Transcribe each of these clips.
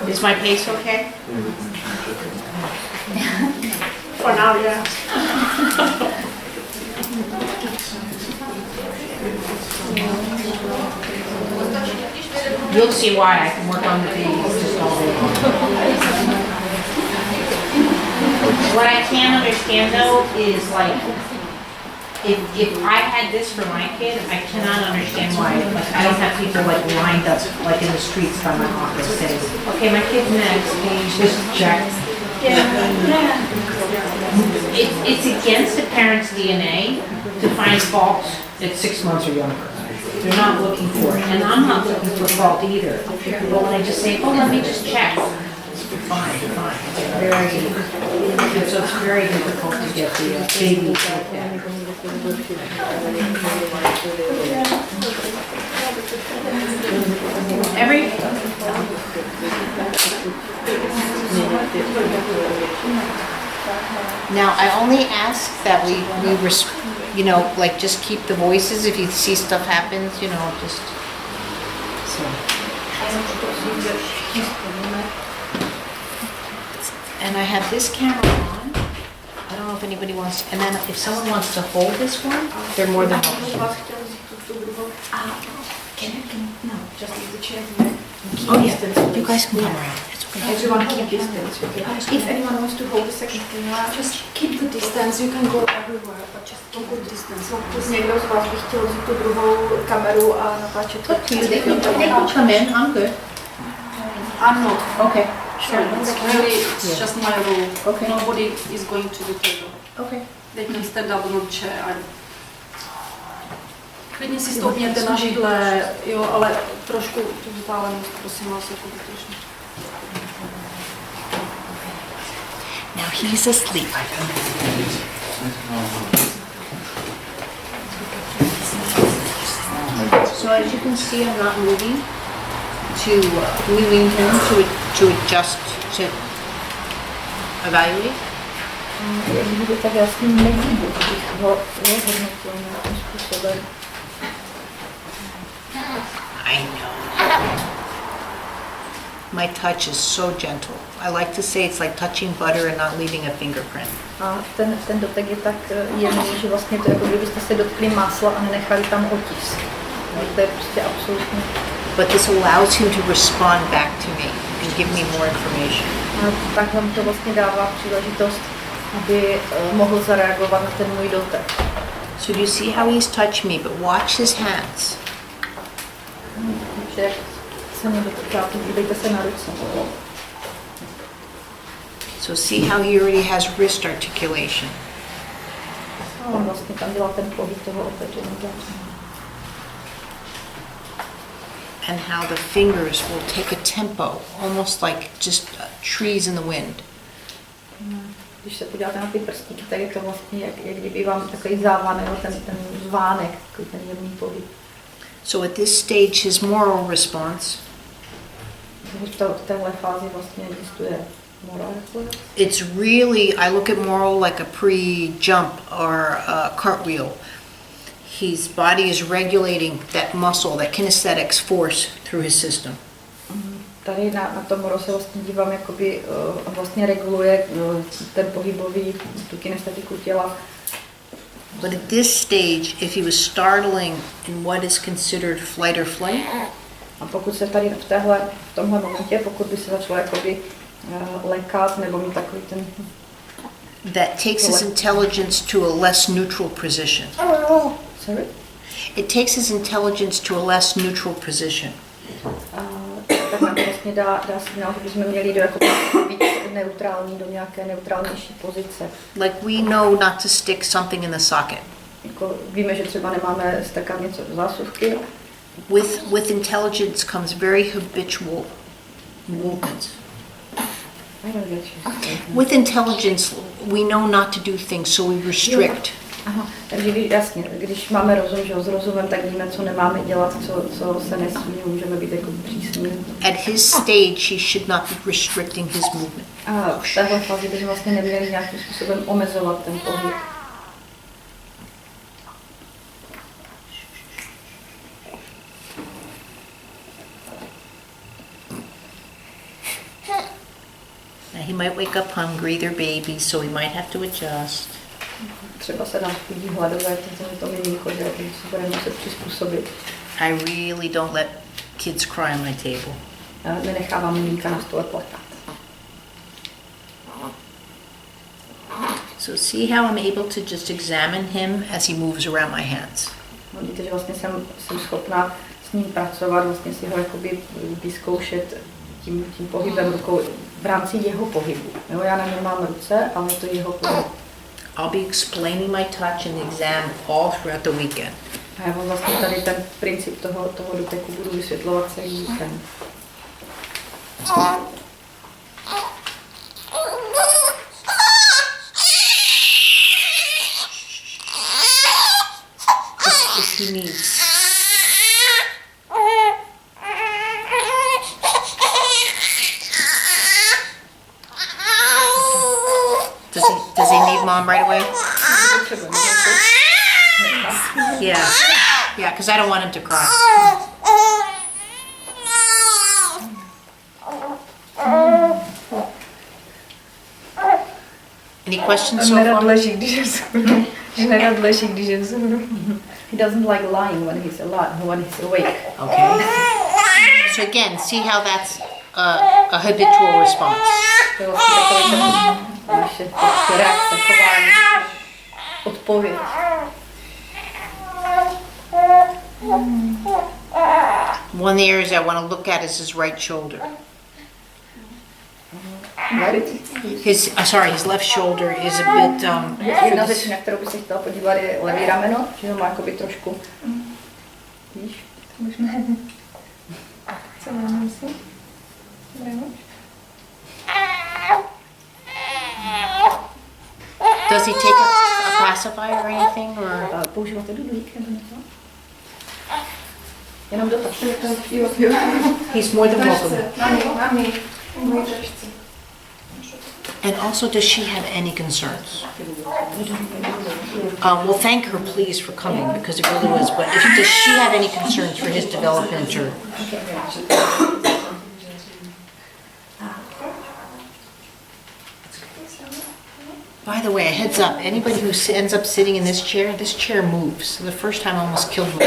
Is my pace okay? For now, yeah. You'll see why I can work on the babies just all day long. What I can't understand though is like, if I had this for my kid, I cannot understand why, like, I don't have people like lined up, like in the streets by my office saying, okay, my kid's next, can you just check? It's against the parent's DNA to find faults at 6 months or younger. They're not looking for it, and I'm not looking for fault either. But when I just say, oh, let me just check, fine. So it's very difficult to get the baby looked at. Now, I only ask that we you know, like just keep the voices if you see stuff happens, you know, just so. And I have this camera on. I don't know if anybody wants to, and then if someone wants to hold this one, they're more than welcome. No, just leave the chair. Oh yeah, you guys can come around. It's okay. Everyone keep distance. If anyone wants to hold a second camera, just keep the distance. You can go everywhere, but just keep the distance. Pokud někdo z vás by chtěl vzít tu druhou kameru a natáčet. They can come in, I'm good. I'm not. Okay. Sure, it's just my rule. Okay. Nobody is going to the table. Okay. They can stand up on the chair. Klidně si stoupněte na židle, jo, ale trošku tu vzdálenost, prosím vás, jako vytržně. Now he's asleep. So as you can see, I'm not moving him to adjust, to evaluate. Tak já s ním nevídu, abych ho hodnotil nějakým způsobem. I know. My touch is so gentle. I like to say it's like touching butter and not leaving a fingerprint. A ten dotek je tak jemný, že vlastně to jako kdybyste se dotkli másla a nenechali tam otisk. To je prostě absolutně. But this allows him to respond back to me and give me more information. A tak vám to vlastně dává příležitost, aby mohl zareagovat na ten můj dotek. So do you see how he's touched me, but watch his hands. Takže jak se mě dotýká, podívejte se na ruce. So see how he already has wrist articulation. A on vlastně tam dělá ten pohyb toho otevření. And how the fingers will take a tempo, almost like just trees in the wind. Když se podíváte na ty prstíky, tak je to vlastně, jak kdyby vám takový závan, nebo ten zvánek, takový ten jemný pohyb. So at this stage, his moral response, V téhle fázi vlastně existuje moral reflex. it's really, I look at moral like a pre-jump or a cartwheel. His body is regulating that muscle, that kinesthetics force through his system. Tady na tom moral se vlastně dívám, jakoby vlastně reguluje ten pohybový, tu kinestetiku těla. But at this stage, if he was startling in what is considered flight or flight, A pokud se tady v tomhle momentě, pokud by se začalo jakoby lekat nebo mít takový ten... that takes his intelligence to a less neutral position. Sorry? It takes his intelligence to a less neutral position. Tak nám to vlastně dá signál, že bychom měli do jako víc neutrální, do nějaké neutrálnější pozice. Like we know not to stick something in the socket. Jako víme, že třeba nemáme strkat něco do zásuvky. With intelligence comes very habitual movements. I don't get you. With intelligence, we know not to do things, so we restrict. Aha, takže jasně, když máme rozum, že s rozumem, tak víme, co nemáme dělat, co se nesmí, můžeme být jako přísní. At his stage, he should not be restricting his movement. A v téhle fázi bychom vlastně neměli nějakým způsobem omezovat ten pohyb. he might wake up hungry, they're babies, so we might have to adjust. Třeba se nám chodí hladové, to miminko, že když se budeme muset přizpůsobit. I really don't let kids cry on my table. Nenechávám miminka na stole plakat. So see how I'm able to just examine him as he moves around my hands. Vidíte, že vlastně jsem schopná s ním pracovat, vlastně si ho jakoby vyzkoušet tím pohybem rukou v rámci jeho pohybu. Jo, já na něm mám ruce, ale to je jeho pohyb. I'll be explaining my touch and exam all throughout the weekend. A já vám vlastně tady ten princip toho doteku budu vysvětlovat celý víkend. If he needs. Does he need mom right away? Yeah, because I don't want him to cry. Any questions so far? Nerad leží, když je vzhůru. He doesn't like lying when he's awake. Okay. So again, see how that's a habitual response. To je vlastně takový naše reakce, chování, odpověď. One of the areas I want to look at is his right shoulder. His left shoulder is a bit. Jedna věc, na kterou bych se chtěla podívat, je levý rameno, že ho má jakoby trošku. Víš? Co máme si? Does he take a pacifier or anything, or? Používáte dudlík nebo něco? Jenom dotaz. He's more than welcome. Mami. And also, does she have any concerns? Well, thank her, please, for coming, because it really was. But does she have any concerns for his development, or? By the way, a heads up, anybody who ends up sitting in this chair moves. So the first time I almost killed me.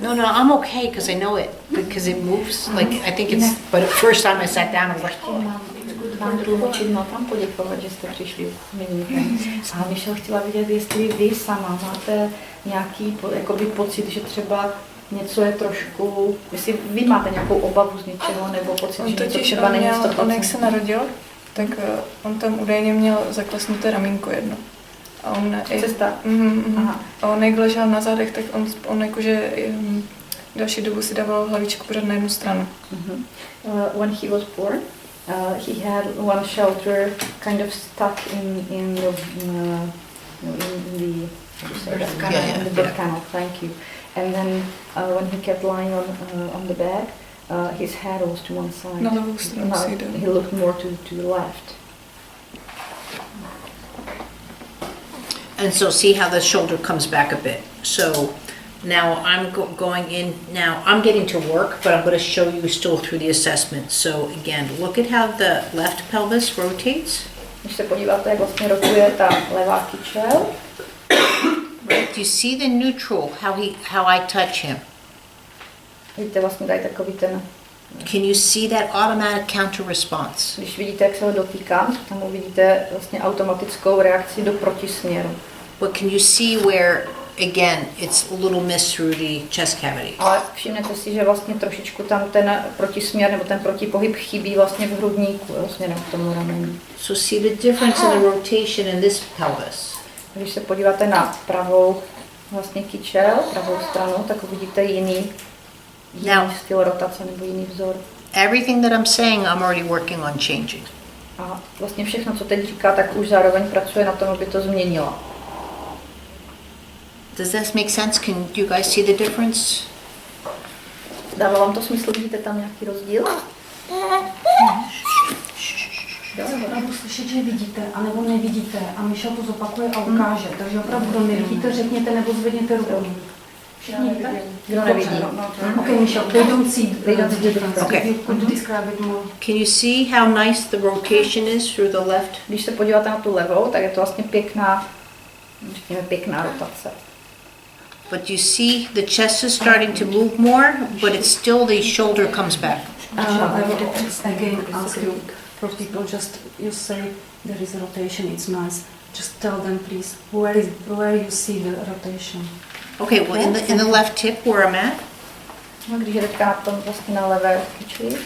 No, I'm okay, because I know it, because it moves. Like, I think it's, but the first time I sat down, I was like, Mám tlumočit, no tam poděkovat, že jste přišli s miminkem. A Michelle chtěla vidět, jestli vy sama máte nějaký jakoby pocit, že třeba něco je trošku, jestli vy máte nějakou obavu z něčeho, nebo pocit, že něco třeba není 100%. On jak se narodil, tak on tam údajně měl zaklesnuté ramínko jedno. A on, a on jak ležel na zádech, tak on jakože další dobu si dával hlavičku pořád na jednu stranu. When he was born, he had one shoulder kind of stuck in the birth canal. Thank you. And then when he kept lying on the bed, his head was to one side. Na levou stranu si jde. He looked more to the left. and so see how the shoulder comes back a bit. So now I'm going in, now I'm getting to work, but I'm going to show you still through the assessment. So again, look at how the left pelvis rotates. Když se podíváte, jak vlastně rotuje ta levá kyčel. Right, you see the neutral, how I touch him. Vidíte vlastně tady takový ten... Can you see that automatic counter response? Když vidíte, jak se ho dotýkám, tam uvidíte vlastně automatickou reakci do protisměru. But can you see where, again, it's a little missed through the chest cavity? Ale všimnete si, že vlastně trošičku tam ten protisměr nebo ten protipohyb chybí vlastně v hrudníku, směrem k tomu rameni. So see the difference in the rotation in this pelvis. Když se podíváte na pravou vlastně kyčel, pravou stranu, tak uvidíte jiný styl rotace nebo jiný vzor. Everything that I'm saying, I'm already working on changing. A vlastně všechno, co teď říká, tak už zároveň pracuje na tom, aby to změnila. Does this make sense? Can you guys see the difference? Dává vám to smysl? Vidíte tam nějaký rozdíl? Opravdu slyšet, že vidíte, anebo nevidíte a Michelle to zopakuje a ukáže. Takže opravdu nevidíte, řekněte nebo zvedněte ruku. Kdo nevidí. Okay, Michelle, they don't see the difference. Okay. You could describe it more. Can you see how nice the rotation is through the left? Když se podíváte na tu levou, tak je to vlastně pěkná, řekněme pěkná rotace. But you see the chest is starting to move more, but it's still the shoulder comes back. I would again ask you, for people, just you say there is a rotation, it's nice. Just tell them, please, where you see the rotation. Okay, well, in the left hip where I'm at, No, když je teďka na tom vlastně na levé kyčli,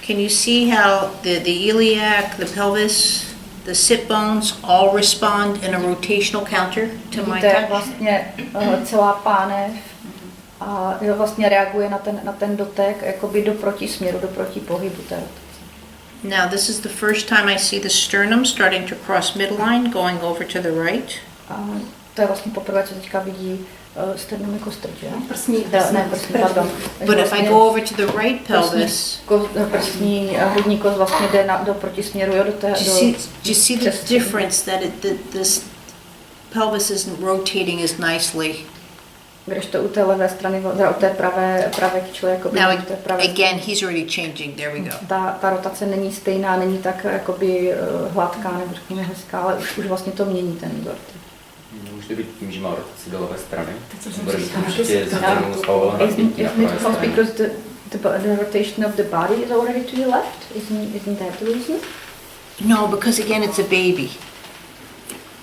can you see how the iliac, the pelvis, the sit bones all respond in a rotational counter to my vidíte, jak touch? vlastně celá pánev a jo, vlastně reaguje na ten dotek jakoby do protisměru, do protipohybu té rotace. Now this is the first time I see the sternum starting to cross midline, going over to the right. A to je vlastně poprvé, co teďka vidí sternum jako strč, že? Prsní, Ne, prsní, pardon. But if I go over to the right pelvis, Prsní hrudní kost vlastně jde do protisměru, jo, do you see the difference that this pelvis isn't rotating as nicely? Když to u té levé strany, u té pravé kyčle, jakoby, Now u té pravé again, he's already changing. There we go. ta rotace není stejná, není tak jakoby hladká nebo řekněme hezká, ale už vlastně to mění ten vzor. Může to být tím, že má rotaci do levé strany. Bude určitě změnu spavovat na It's because the rotation of the body is already to the left? Isn't that the reason? No, because again, it's a baby.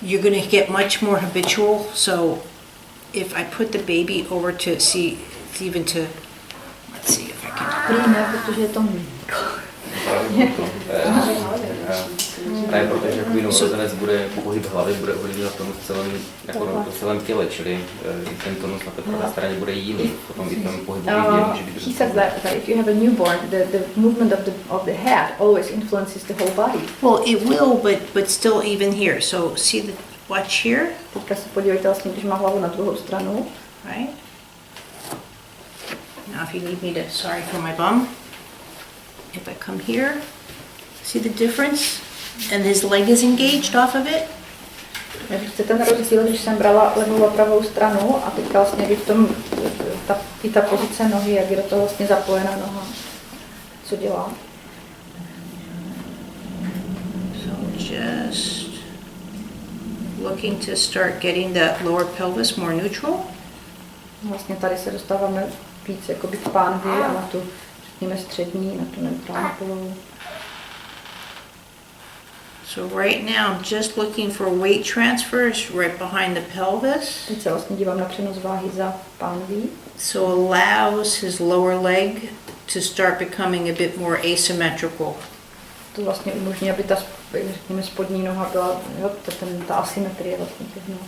You're going to get much more habitual. So if I put the baby over to see, even to, let's see if I can. Prý ne, protože je to Právě protože jako novorozenec bude pohyb hlavy, bude ovlivňovat tonus v celém těle, čili ten tonus na té pravé straně bude jiný. Potom i ten pohybový děl může být He says that if you have a newborn, the movement of the head always influences the whole body. Well, it will, but still even here. So see the, watch here, Teďka se podívejte vlastně, když má hlavu na druhou stranu. right? Now if you need me to, sorry for my bum. If I come here, see the difference? And his leg is engaged off of it. Vidíte ten rozdíl, když jsem brala levou a pravou stranu a teďka vlastně v tom, ta pozice nohy, jak je do toho vlastně zapojená noha. Co dělá? So just looking to start getting that lower pelvis more neutral. Vlastně tady se dostáváme víc jakoby k pánvi a na tu, řekněme, střední, na tu neutrální polohu. So right now I'm just looking for weight transfers right behind the pelvis. Teď se vlastně dívám na přenos váhy za pánví. So allows his lower leg to start becoming a bit more asymmetrical. To vlastně umožní, aby ta, řekněme, spodní noha byla, jo, ta asymetrie vlastně těch noh.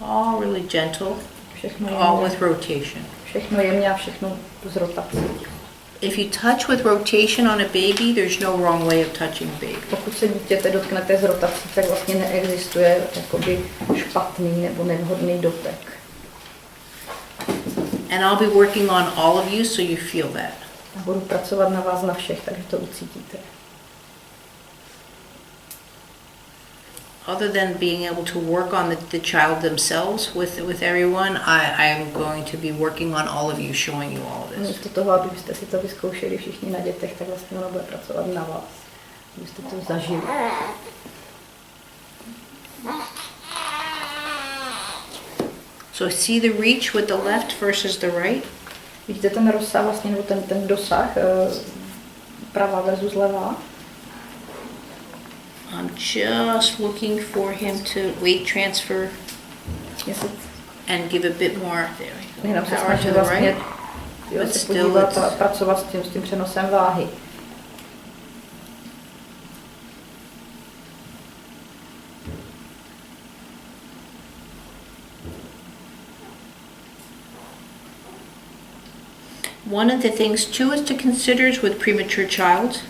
All really gentle, Všechno all jemně, with rotation. všechno jemně a všechno z rotací. If you touch with rotation on a baby, there's no wrong way of touching a baby. Pokud se dítěte dotknete z rotací, tak vlastně neexistuje jakoby špatný nebo nevhodný dotek. And I'll be working on all of you so you feel that. A budu pracovat na vás na všech, takže to ucítíte. Other than being able to work on the child themselves with everyone, I'm going to be working on all of you, showing you all of this. Místo toho, abyste si to vyzkoušeli všichni na dětech, tak vlastně ono bude pracovat na vás. Abyste to zažili. So see the reach with the left versus the right? Vidíte ten rozsah, vlastně, nebo ten dosah, pravá versus levá? I'm just looking for him to weight transfer and give a bit more Jenom se power snaží to the vlastně right. jo, But se still podívat it's- a pracovat s tím přenosem váhy. One of the things too is to consider is with premature child.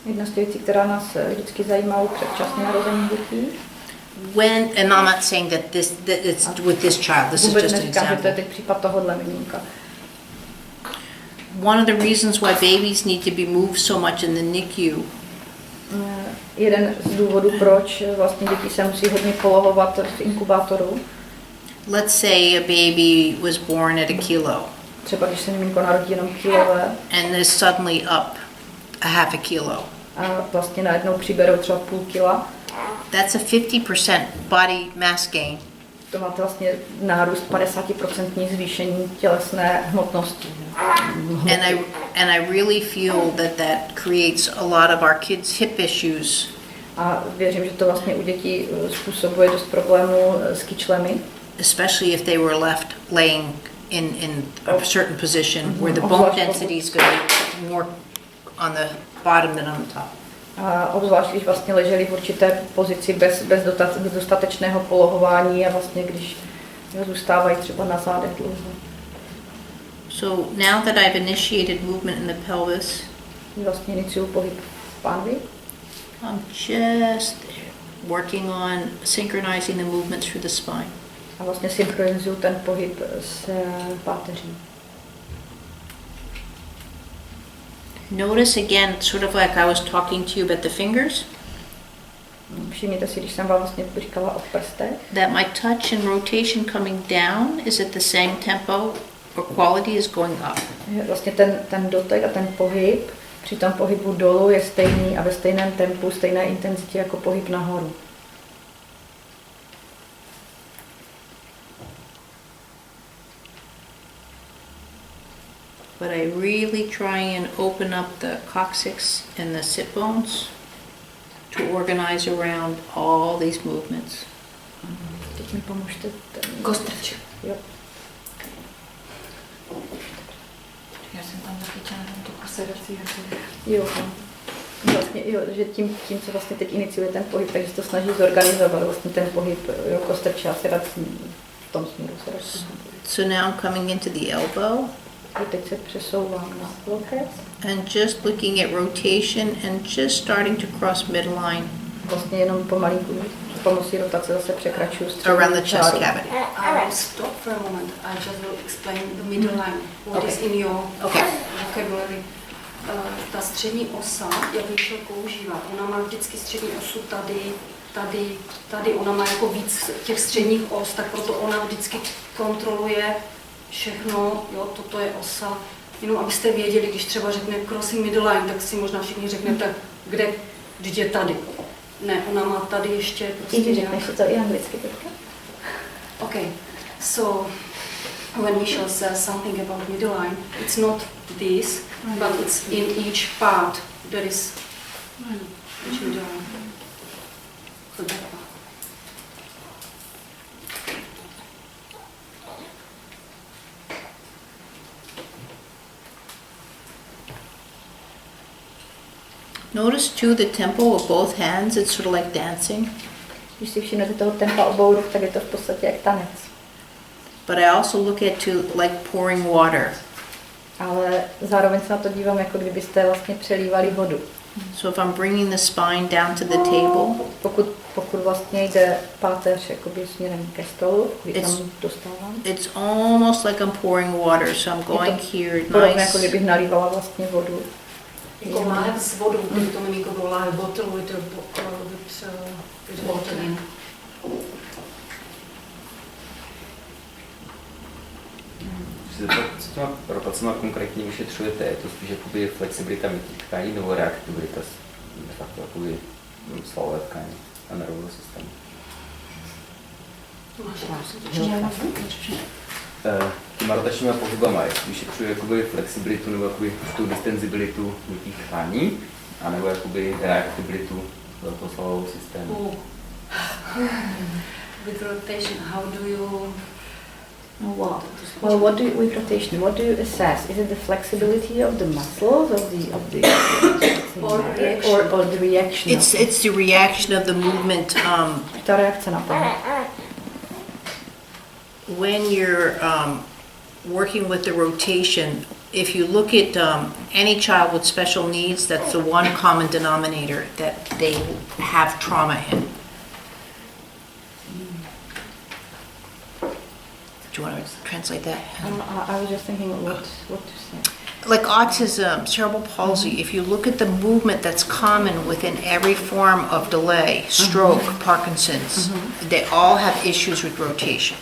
Jedna z těch věcí, která nás vždycky zajímá u předčasně narozených dětí. When, and I'm not saying that it's with this child, this is Vůbec just an neříkám, že to je example. teď případ tohohle miminka. one of the reasons why babies need to be moved so much in the NICU Jeden z důvodů, proč vlastně děti se musí hodně polohovat v inkubátoru, let's say a baby was born at a kilo třeba když se miminko narodí jenom kilové and is suddenly up a half a kilo. a vlastně najednou přiberou třeba půl kila, That's a 50% body mass gain. to máte vlastně nárůst 50% zvýšení tělesné hmotnosti. And I really feel that creates a lot of our kids' hip issues. A věřím, že to vlastně u dětí způsobuje dost problémů s kyčlemi. Especially if they were left laying in a certain position where the bone density is going to be more on the bottom than on the top. A obzvlášť, když vlastně leželi v určité pozici bez dostatečného polohování a vlastně když zůstávají třeba na zádech dlouho. So now that I've initiated movement in the pelvis, Vlastně iniciuju pohyb v pánvi. I'm just working on synchronizing the movement through the spine. A vlastně synchronizuju ten pohyb s páteří. Notice again, sort of like I was talking to you about the fingers, Všimněte si, když jsem vám vlastně říkala o prstech, that my touch and rotation coming down is at the same tempo or quality is going up. že vlastně ten dotek a ten pohyb při tom pohybu dolů je stejný a ve stejném tempu, stejné intenzitě jako pohyb nahoru. But I really try and open up the coccyx and the sit bones to organize around all these movements. Teď mi pomožte. Kostrč. Jo. Já jsem tam zachytila tu asedaci. Jo, vlastně, jo, že tím, co vlastně teď iniciuje ten pohyb, takže se to snaží zorganizovat vlastně ten pohyb, jo, kostrče a sedací v tom směru sedací. So now I'm coming into the elbow Teď se přesouvám na loket, and just looking at rotation and just starting to cross midline vlastně jenom pomalinku pomocí rotace zase překračuju střední around the chest čáru. cavity. I will stop for a moment. I just will explain the middle line. What is in your vocabulary. Ta střední osa, jak ji člověk používá, ona má vždycky střední osu tady. Ona má jako víc těch středních os, tak proto ona vždycky kontroluje všechno, jo, toto je osa. Jenom abyste věděli, když třeba řekne crossing middle line, tak si možná všichni řeknete, kde je tady. Ne, ona má tady ještě prostě Jdi, řekneš si to i anglicky teďka? Okay, so when Michelle says something about middle line, it's not this, but it's in each part there is each middle line. So that part. Notice too the tempo of both hands, it's sort of like dancing. Když si všimnete toho tempa obou ruch, tak je to v podstatě jak tanec. But I also look at to like pouring water. Ale zároveň se na to dívám, jako kdybyste vlastně přelívali vodu. So if I'm bringing the spine down to the table, Pokud vlastně jde páteř jakoby směrem ke stolu, když tam dostávám. it's almost like I'm pouring water. So I'm going here, Podobně jako nice. kdybych nalívala vlastně vodu. Jako láhev s vodou, kdyby to miminko bylo láhev bottle with water in. Co těma rotacema konkrétně vyšetřujete? Je to spíš jakoby flexibilita měkkých tkání nebo reaktibilita de facto jakoby svalové tkání a nervového systému? Těma rotačníma pohybama, jestli vyšetřuje jakoby flexibilitu nebo jakoby tu distenzibilitu měkkých tkání, anebo jakoby reaktibilitu toho svalového systému. With rotation, how do you... Well, with rotation, what do you assess? Is it the flexibility of the muscles Or reaction. or the reaction? It's the reaction of the movement. Ta reakce na pohyb. When you're working with the rotation, if you look at any child with special needs, that's the one common denominator that they have trauma in. Do you want to translate that? I was just thinking what to say. Like autism, cerebral palsy, if you look at the movement that's common within every form of delay, stroke, Parkinson's, they all have issues with rotation.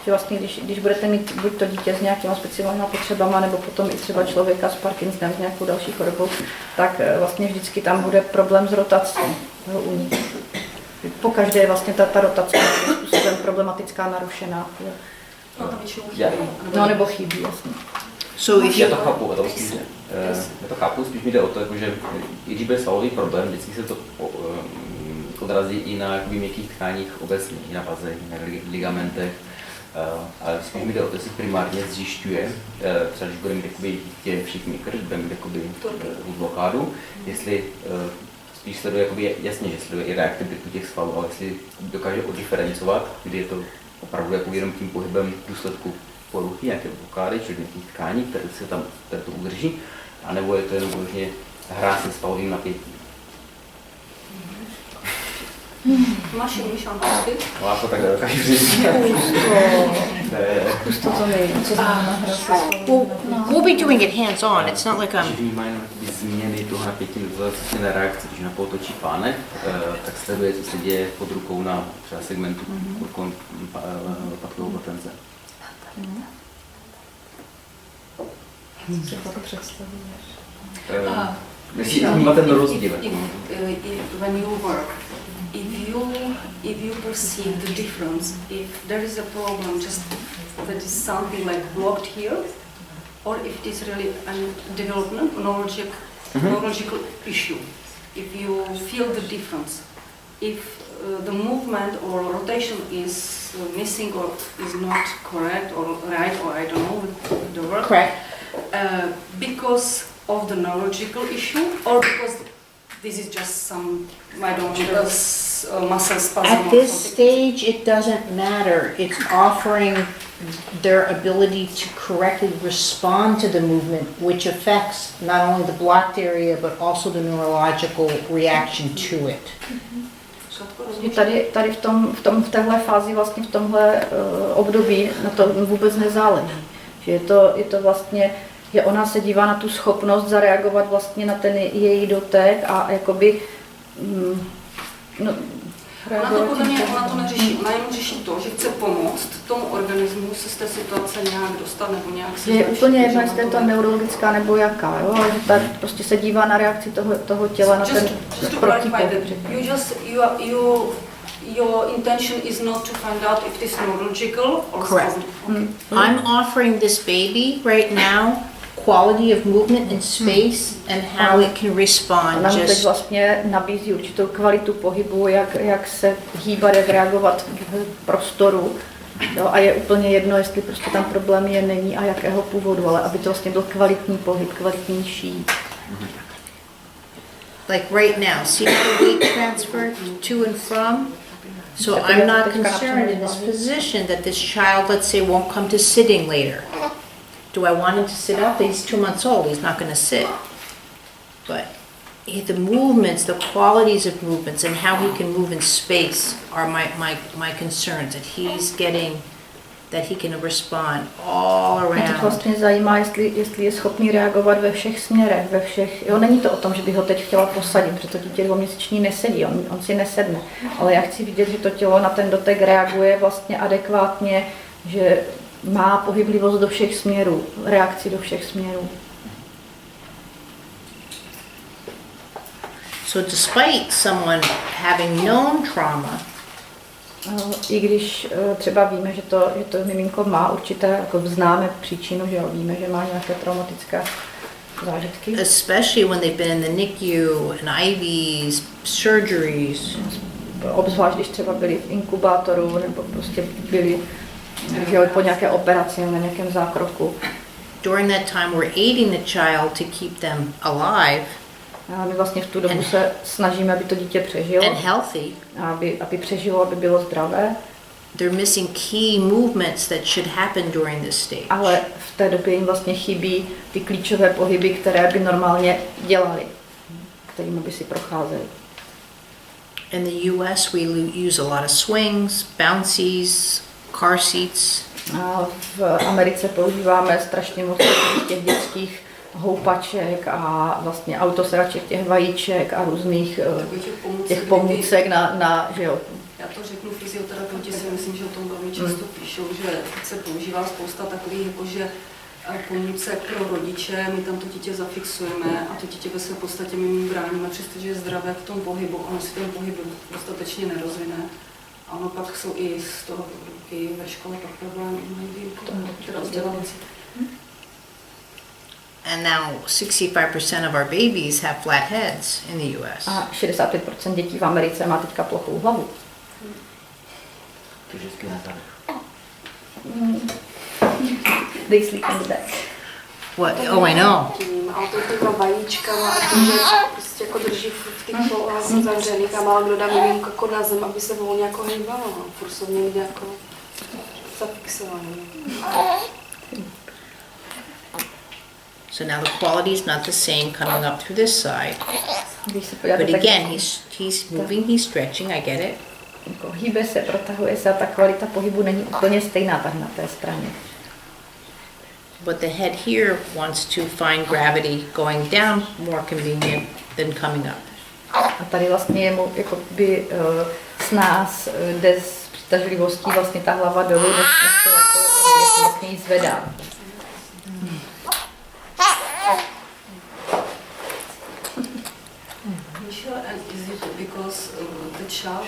Že vlastně, když budete mít buď to dítě s nějakýma speciálníma potřebama, nebo potom i třeba člověka s Parkinsonem, s nějakou další chorobou, tak vlastně vždycky tam bude problém s rotací toho úniku. Pokaždé je vlastně ta rotace nějakým způsobem problematická, narušená. No to většinou Já- chybí. No nebo chybí, jasně. So if Já you, to chápu, já to chápu, spíš mi jde o to, jako, že i když bude svalový problém, vždycky se to odrazí i na jakoby, měkkých tkáních obecně, i na vazech, na ligamentech, ale spíš mi jde o to, jestli primárně zjišťuje, třeba když budeme mít jakoby, dítě všichni krk, budeme mít jakoby, blokádu, jestli spíš sleduje, jakoby, jasně, že sleduje i reaktivitu těch svalů, ale jestli dokáže oddiferencovat, kdy je to opravdu jakoby, jenom tím pohybem důsledku poruchy, nějaké blokády, čili nějakých tkání, které to udrží, anebo je to jenom vlastně hra se svalovým napětím. Máš jiný šanci? No a to tak dokážu říct. Pusto to nejde, co znamená hra se svalem. we'll be doing it hands-on. It's not like Když vnímají změny toho napětí nebo na reakci, když na potočí pánek, tak sleduje, co se děje pod rukou na třeba segmentu lopatkové potence. Co si to představuješ? Jestli vnímáte ten rozdíl. When you work, if you perceive the difference, if there is a problem, just that is something like blocked here, or if it is really a development neurological issue, if you feel the difference, if the movement or rotation is missing or is not correct or right, or I don't know with the word, correct. because of the neurological issue, or because this is just some, I don't know, muscle spasm At or this something. stage, it doesn't matter. It's offering their ability to correctly respond to the movement, which affects not only the blocked area, but also the neurological reaction to it. Tady v téhle fázi, vlastně v tomhle období na to vůbec nezáleží. Že je to vlastně, že ona se dívá na tu schopnost zareagovat vlastně na ten její dotek a jakoby Ona to podle mě, ona to neřeší, ona jenom řeší to, že chce pomoct tomu organismu se z té situace nějak dostat nebo nějak se je zlepšit, úplně že jedno, ona jestli je to to neurologická nebo jaká, jo? Ale že ta prostě se dívá na reakci toho těla, na ten just to protipohyb. clarify that your intention is not to find out if it is neurological or Correct. spasm. Okay. I'm offering this baby right now quality of movement in space and how it can respond. Ona mu teď Just vlastně nabízí určitou kvalitu pohybu, jak se hýbat, jak reagovat v prostoru. Jo, a je úplně jedno, jestli prostě tam problém je, není a jakého původu, ale aby to vlastně byl kvalitní pohyb, kvalitnější. like right now, see the weight transfer to and from? So I'm not concerned in this position that this child, let's say, won't come to sitting later. Do I want him to sit up? He's 2 months old, he's not gonna sit. But the movements, the qualities of movements and how he can move in space are my concerns, that he's getting, that he can respond all Mě to around. vlastně zajímá, jestli je schopný reagovat ve všech směrech, ve všech. Jo, není to o tom, že bych ho teď chtěla posadit, protože to dítě 2měsíční nesedí, on si nesedne. Ale já chci vidět, že to tělo na ten dotek reaguje vlastně adekvátně, že má pohyblivost do všech směrů, reakci do všech směrů. So despite someone having known trauma, I když třeba víme, že to miminko má určité, jako známe příčinu, že jo, víme, že má nějaké traumatické zážitky. especially when they've been in the NICU and IVs, surgeries, Obzvlášť, když třeba byli v inkubátoru nebo prostě byli že jo, po nějaké operaci nebo na nějakém zákroku. during that time we're aiding the child to keep them alive A my vlastně v tu dobu se snažíme, aby to dítě přežilo, and healthy. aby přežilo, aby bylo zdravé, They're missing key movements that should happen during this stage. ale v té době jim vlastně chybí ty klíčové pohyby, které by normálně dělali, kterými by si procházeli. In the US we use a lot of swings, bouncies, car seats. A v Americe používáme strašně moc těch dětských houpaček a vlastně autosraček, těch vajíček a různých těch pomůcek na že jo. Já to řeknu, fyzioterapeuti si myslím, že o tom velmi často píšou, že se používá spousta takových, jakože pomůcek pro rodiče, my tam to dítě zafixujeme a to dítě se v podstatě my bráníme, přestože je zdravé v tom pohybu, ono si ten pohyb dostatečně nerozvine. A ono pak jsou i z toho i ve škole pak problém teda vzdělávací. And now 65% of our babies have flat heads in the US. A 65% dětí v Americe má teďka plochou hlavu. To vždycky na zádech. They sleep on the back. What? Oh, I know. A to těma vajíčkama a to, že prostě jako drží v těch polách zavřených a málo kdo dá miminko jako na zem, aby se volně jako hejbalo. No. Furt jsou někde jako zafixovaný. So now the quality is not the same coming up through this side. Když se podíváte, But tak again, he's moving, he's stretching, I get it. jako hýbe se, protahuje se a ta kvalita pohybu není úplně stejná tak na té straně. But the head here wants to find gravity going down more convenient than coming up. A tady vlastně je mu jakoby s nás jde s přitažlivostí vlastně ta hlava dolů, než to jako vlastně ji zvedá. Michelle, and is it because the child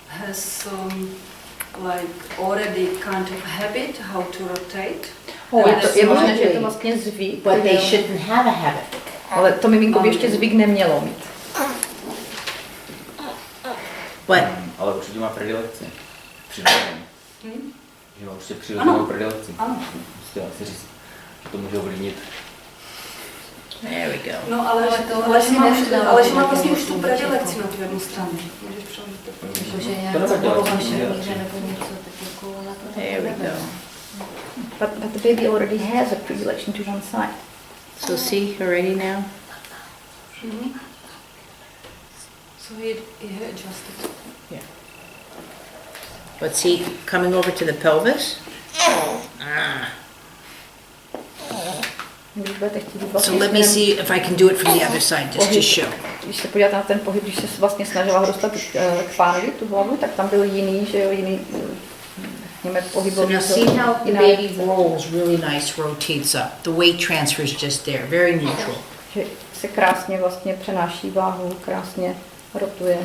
has like already kind of habit how to rotate? Je možné, že je to vlastně zvyk, But they shouldn't have a habit. ale to miminko by ještě zvyk nemělo mít. But Ale určitě má predilekci. Přirozenou. Že má určitě přirozenou predilekci. Ano. Musíte asi říct, že to může ovlivnit. there we go. No, ale že má vlastně už tu predilekci na tu jednu stranu. Můžeš přeložit To nevadí, ale There we go. But the baby already has a predilection to one side. So see already now? So he adjusted. But see, coming over to the pelvis? Ah. Když budete chtít jít So vlastně let me směrem- see if I can do it from the other side, just to show. Když se podíváte na ten pohyb, když se vlastně snažila ho dostat k pánovi, tu hlavu, tak tam byl jiný, že jo, jiný, řekněme, So pohybový. now see how the baby rolls really nice, rotates up. The weight transfer is just there, very neutral. Že se krásně vlastně přenáší váhu, krásně rotuje.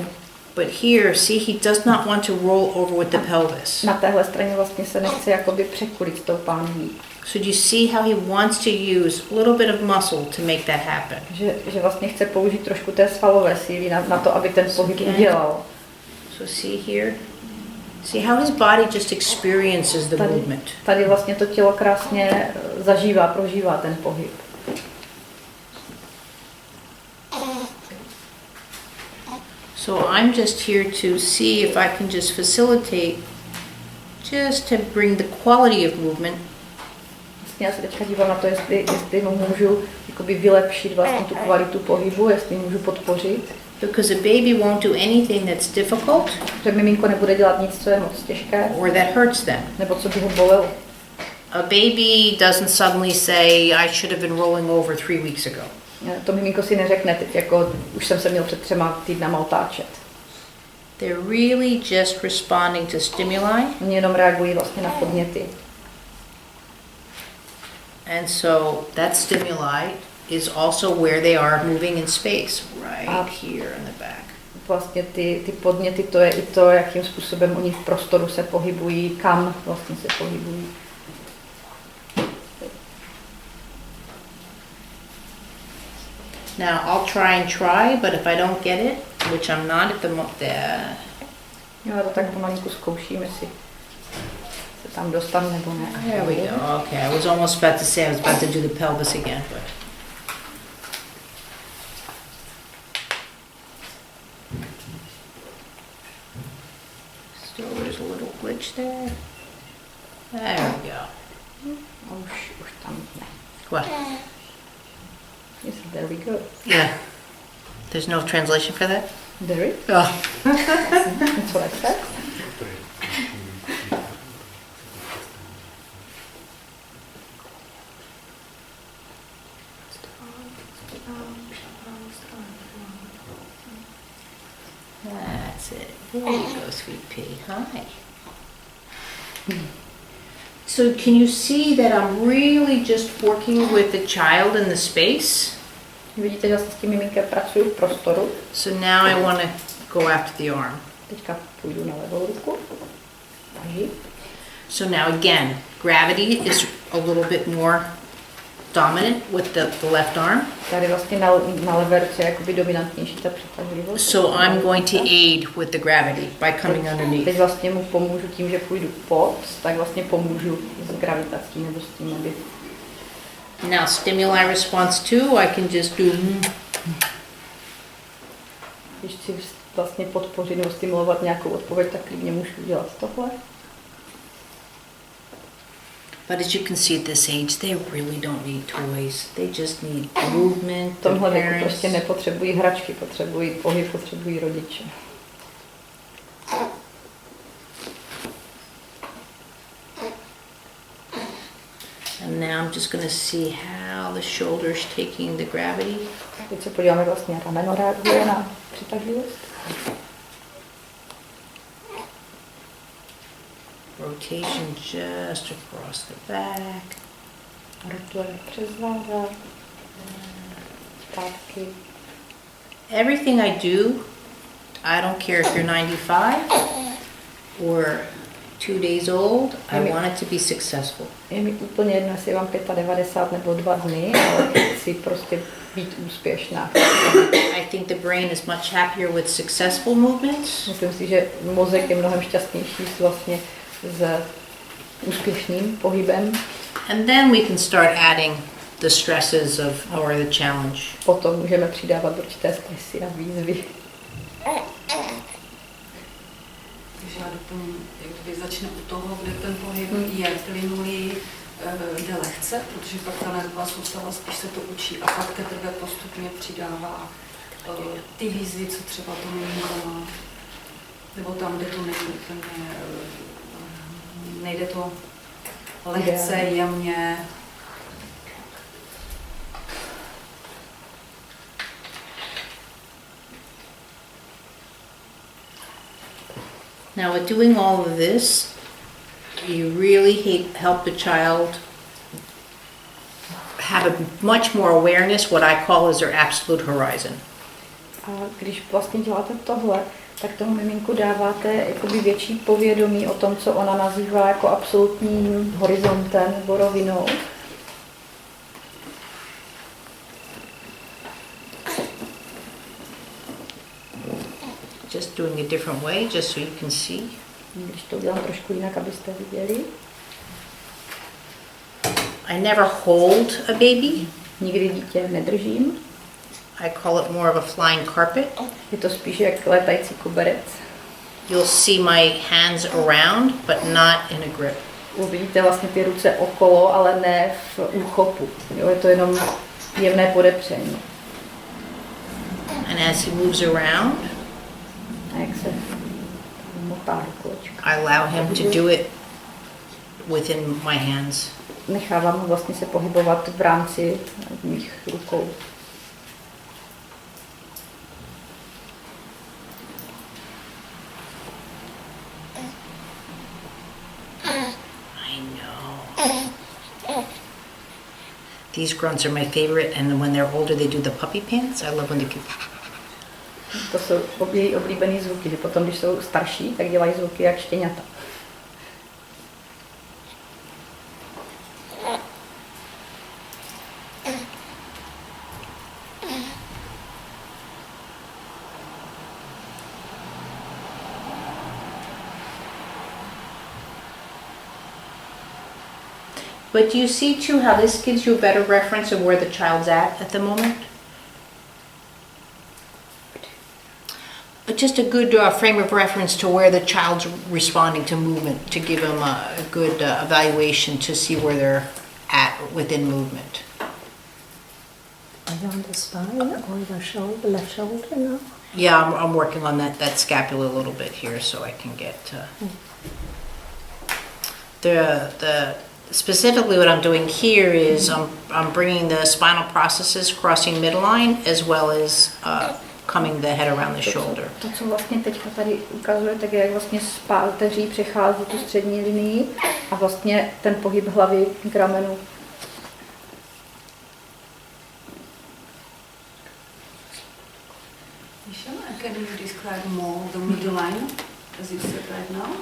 But here, see, he does not want to roll over with the pelvis. Na téhle straně vlastně se nechce jakoby překulit s tou pánví. So do you see how he wants to use a little bit of muscle to make that happen? Že vlastně chce použít trošku té svalové síly na to, aby ten pohyb udělal. So see here? See how his body just experiences the movement. Tady vlastně to tělo krásně zažívá, prožívá ten pohyb. So I'm just here to see if I can just facilitate, just to bring the quality of movement. Vlastně já se teďka dívám na to, jestli mu můžu jakoby vylepšit vlastně tu kvalitu pohybu, jestli můžu podpořit. Because a baby won't do anything that's difficult Že miminko nebude dělat nic, co je moc těžké, or that hurts them. nebo co by ho bolelo. A baby doesn't suddenly say, I should have been rolling over 3 weeks ago. To miminko si neřekne teď, jako už jsem se měl před 3 týdnama otáčet. They're really just responding to stimuli. Oni jenom reagují vlastně na podněty. And so that stimuli is also where they are moving in space, right here in the back. Vlastně ty podněty, to je i to, jakým způsobem oni v prostoru se pohybují, kam vlastně se pohybují. Now I'll try, but if I don't get it, which I'm not at the moment, Já to tak pomalinku zkouším, jestli se tam dostanu nebo ne. there we go. Okay, I was almost about to say I was about to do the pelvis again, but. Still, there's a little glitch there. There we go. Už tam ne. What? Yes, there we go. Yeah. There's no translation for that? There is. Oh. That's what I said. That's it. There you go, sweet pea. Hi. So can you see that I'm really just working with the child in the space? Vidíte, že s tím miminkem pracuji v prostoru. So now I want to go after the arm. Teďka půjdu na levou ruku. Taži. So now again, gravity is a little bit more dominant with the left arm. Tady vlastně na levé ruce je jakoby dominantnější ta přitažlivost. So I'm going to aid with the gravity by coming underneath. Teď vlastně mu pomůžu tím, že půjdu pod, tak vlastně pomůžu s gravitací nebo s tím, aby... Now stimuli response 2, I can just do... Když chci vlastně podpořit nebo stimulovat nějakou odpověď, tak klidně můžu udělat tohle. But as you can see at this age, they really don't need toys. They just need movement. V tomhle věku prostě nepotřebují hračky, potřebují pohyb, potřebují rodiče. And now I'm just going to see how the shoulder's taking the gravity. Teď se podíváme, vlastně rameno reaguje na přitažlivost. Rotation just across the back. Rotuje přes záda, zpátky. Everything I do, I don't care if you're 95 or 2 days old, I want it to be successful. Je mi úplně jedno, jestli vám 95 nebo 2 dny, ale chci prostě být úspěšná. I think the brain is much happier with successful movements. Myslím si, že mozek je mnohem šťastnější s úspěšným pohybem. And then we can start adding the stresses or the challenge. Potom můžeme přidávat určité stresy a výzvy. Takže já doplním, když začne u toho, kde ten pohyb je plynulý, jde lehce, protože pak ta nervová soustava spíš se to učí a pak teprve postupně přidává ty výzvy, co třeba to miminko má, nebo tam, kde to není úplně, nejde to lehce, jemně. Now with doing all of this, you really help the child have a much more awareness, what I call as their absolute horizon. A když vlastně děláte tohle, tak tomu miminku dáváte jakoby větší povědomí o tom, co ona nazývá jako absolutním horizontem nebo rovinou. Just doing a different way, just so you can see. Když to udělám trošku jinak, abyste viděli. I never hold a baby. Nikdy dítě nedržím. I call it more of a flying carpet. Je to spíš jak létající koberec. You'll see my hands around, but not in a grip. Uvidíte vlastně ty ruce okolo, ale ne v úchopu. Jo, je to jenom jemné podepření. And as he moves around, A jak se motá do kolečka. I allow him to do it within my hands. Nechávám ho vlastně se pohybovat v rámci mých rukou. I know. These grunts are my favorite, and when they're older, they do the puppy pants. I love when they can. To jsou její oblíbený zvuky, že potom, když jsou starší, tak dělají zvuky jak štěňata. But do you see too how this gives you a better reference of where the child's at the moment? Just a good frame of reference to where the child's responding to movement, to give them a good evaluation to see where they're at within movement. Are you on the spine or the shoulder, left shoulder now? Yeah, I'm working on that scapula a little bit here so I can get the specifically what I'm doing here is I'm bringing the spinal processes crossing midline as well as coming the head around the shoulder. To, co vlastně teďka tady ukazuje, tak je, jak vlastně z páteří přechází tu střední linii a vlastně ten pohyb hlavy k ramenu. Can you describe more the midline as you said right now?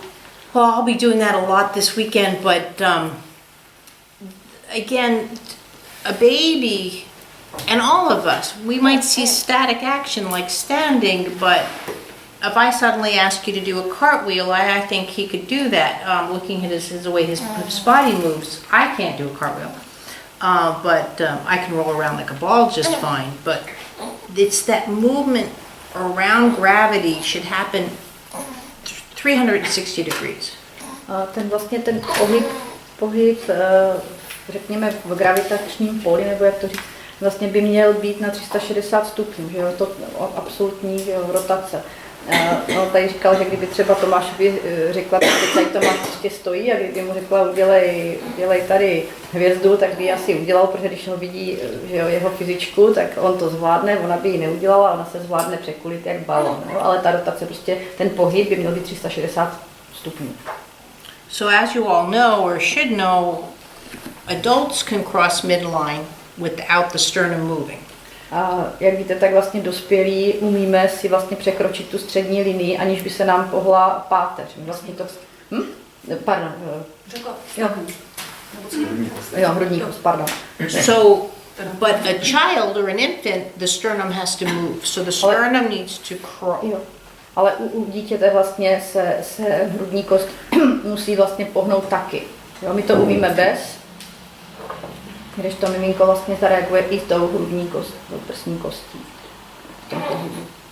Well, I'll be doing that a lot this weekend, but again, a baby and all of us, we might see static action like standing, but if I suddenly ask you to do a cartwheel, I think he could do that. Looking at the way his body moves, I can't do a cartwheel, but I can roll around like a ball just fine. But it's that movement around gravity should happen 360 degrees. Ten vlastně ten pohyb, řekněme v gravitačním poli, nebo jak to říct, vlastně by měl být na 360 stupňů, že jo, to absolutní, že jo, rotace. On tady říkal, že kdyby třeba Tomášovi řekla, že tady Tomáš prostě stojí a kdyby mu řekla, udělej tady hvězdu, tak by ji asi udělal, protože když ho vidí, že jo, jeho fyzičku, tak on to zvládne, ona by ji neudělala, ona se zvládne překulit jak balon, jo? Ale ta rotace, prostě ten pohyb by měl být 360 stupňů. So as you all know or should know, adults can cross midline without the sternum moving. A jak víte, tak vlastně dospělí umíme si vlastně překročit tu střední linii, aniž by se nám pohla páteř. Vlastně to... Pardon. Hrudní kost, pardon. So, but a child or an infant, the sternum has to move. So the sternum needs to cross. Ale u dítěte vlastně se hrudní kost musí vlastně pohnout taky. Jo, my to umíme bez, když to miminko vlastně zareaguje i tou hrudní prsní kostí.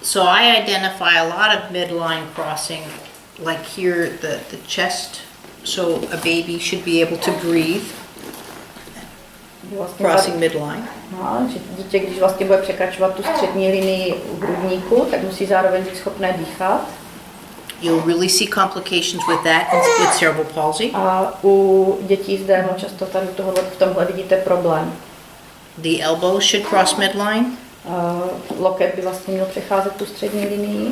So I identify a lot of midline crossing, like here the chest. So a baby should be able to breathe, crossing midline. No, že dítě, když vlastně bude překračovat tu střední linii hrudníku, tak musí zároveň být schopné dýchat. You'll really see complications with that with cerebral palsy. A u dětí zde často tady v tomhle vidíte problém. The elbow should cross midline. Loket by vlastně měl přecházet tu střední linii.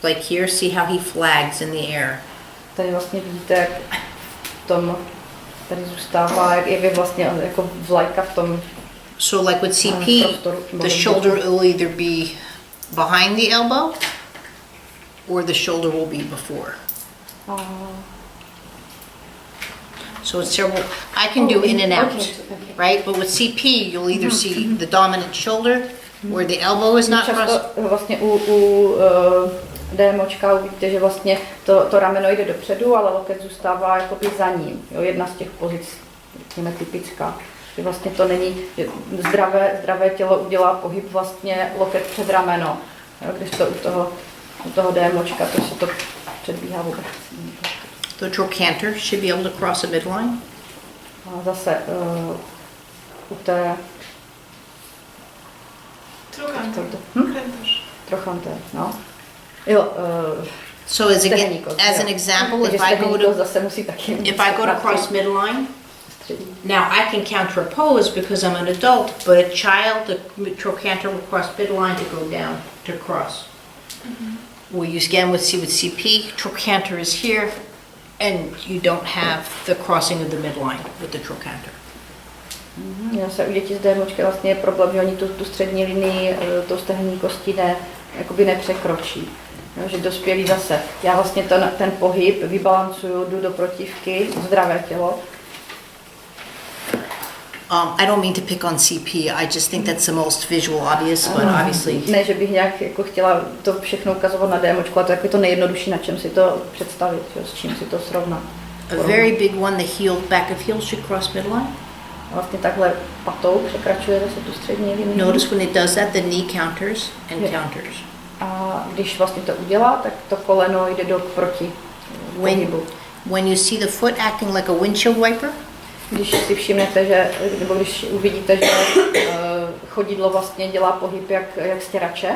Like here, see how he flags in the air. Tady vlastně vidíte, jak v tom tady zůstává, jak je vlastně jako vlajka v tom. So like with CP, the shoulder will either be behind the elbow or the shoulder will be before. So it's cerebral. I can do in and out, right? But with CP, you'll either see the dominant shoulder where the elbow is not crossed. Vlastně u DMOčka uvidíte, že vlastně to rameno jde dopředu, ale loket zůstává jakoby za ním. Jo, jedna z těch pozic, řekněme, typická. Že vlastně to není, že zdravé tělo udělá pohyb vlastně loket před rameno. Jo, když to u toho DMOčka, to se to předbíhá vůbec. The trochanter should be able to cross a midline. A zase u té... Trochanter, no. Jo, so as an example, if I go to cross midline, now I can counterpose because I'm an adult, but a child, the trochanter will cross midline to go down to cross. We use again with CP, trochanter is here, and you don't have the crossing of the midline with the trochanter. Zase u dětí z DMOčky vlastně je problém, že oni tu střední linii, tou stehenní kostí jakoby nepřekročí. No, že dospělí zase. Já vlastně ten pohyb vybalancuju, jdu do protivky, zdravé tělo. I don't mean to pick on CP, I just think that's the most visual obvious, but obviously... Ne, že bych nějak jako chtěla to všechno ukazovat na DMOčku, ale to je to nejjednodušší, na čem si to představit, s čím si to srovnat. A very big one, the heel, back of heel should cross midline. Vlastně takhle patou překračuje zase tu střední linii. Notice when it does that, the knee counters and counters. A když vlastně to udělá, tak to koleno jde do proti pohybu. When you see the foot acting like a windshield wiper, když si všimnete, nebo když uvidíte, že chodidlo vlastně dělá pohyb jak stěrače,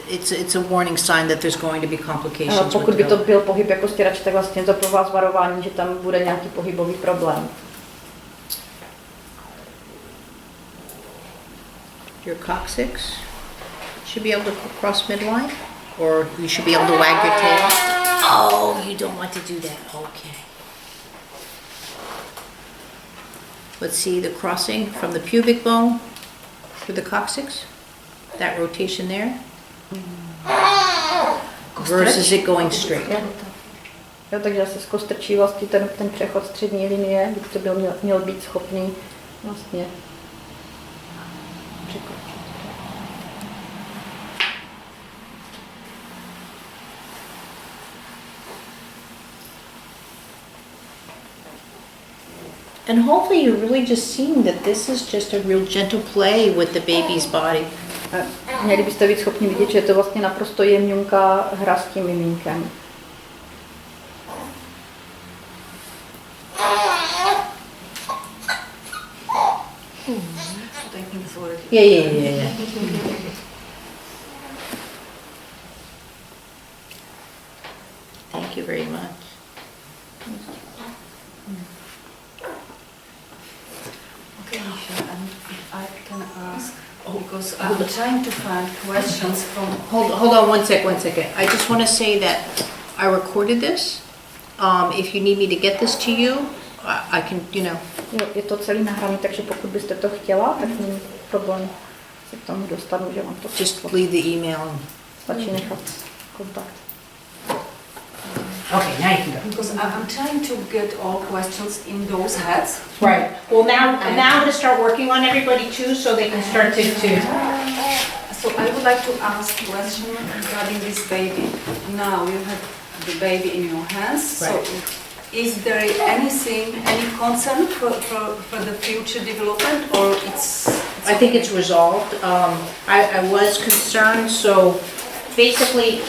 it's a warning sign that there's going to be complications. Pokud by to byl pohyb jako stěrač, tak vlastně to pro vás varování, že tam bude nějaký pohybový problém. your coccyx should be able to cross midline, or you should be able to wag your tail. Oh, you don't want to do that. Okay. Let's see the crossing from the pubic bone to the coccyx. That rotation there. Versus it going straight. Jo, takže se zkostrčí vlastně ten přechod střední linie, kdy to měl být schopný vlastně překročit. And hopefully you're really just seeing that this is just a real gentle play with the baby's body. Měli byste být schopni vidět, že je to vlastně naprosto jemňunká hra s tím miminkem. Yeah. Thank you very much. Okay, Misha, and if I can ask, because I'm trying to find questions from... Hold on one second. I just want to say that I recorded this. If you need me to get this to you, I can, Jo, je to celý nahraný, takže pokud byste to chtěla, tak není problém se k tomu dostat, může vám to just leave the email. stačí nechat kontakt. Okay, now you can go. Because I'm trying to get all questions in those heads. Right. Well, now I'm gonna start working on everybody too, so they can start to. So I would like to ask a question regarding this baby. Now you have the baby in your hands. Right. So is there anything, any concern for the future development, or it's I think it's resolved. I was concerned, so basically,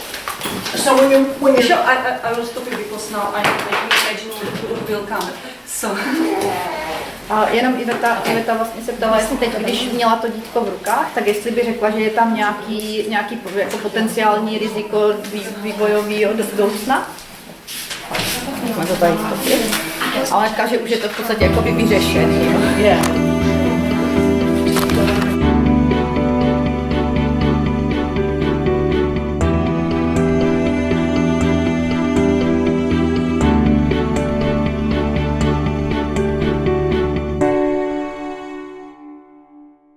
so when you're. Sure, I will stop you because now I imagine will come. So. A jenom Iveta vlastně se ptala, jestli teď, když měla to dítko v rukách, tak jestli by řekla, že je tam nějaký jako potenciální riziko vývojový do budoucna. Ale říká, že už je to v podstatě jako vyřešený. Yeah.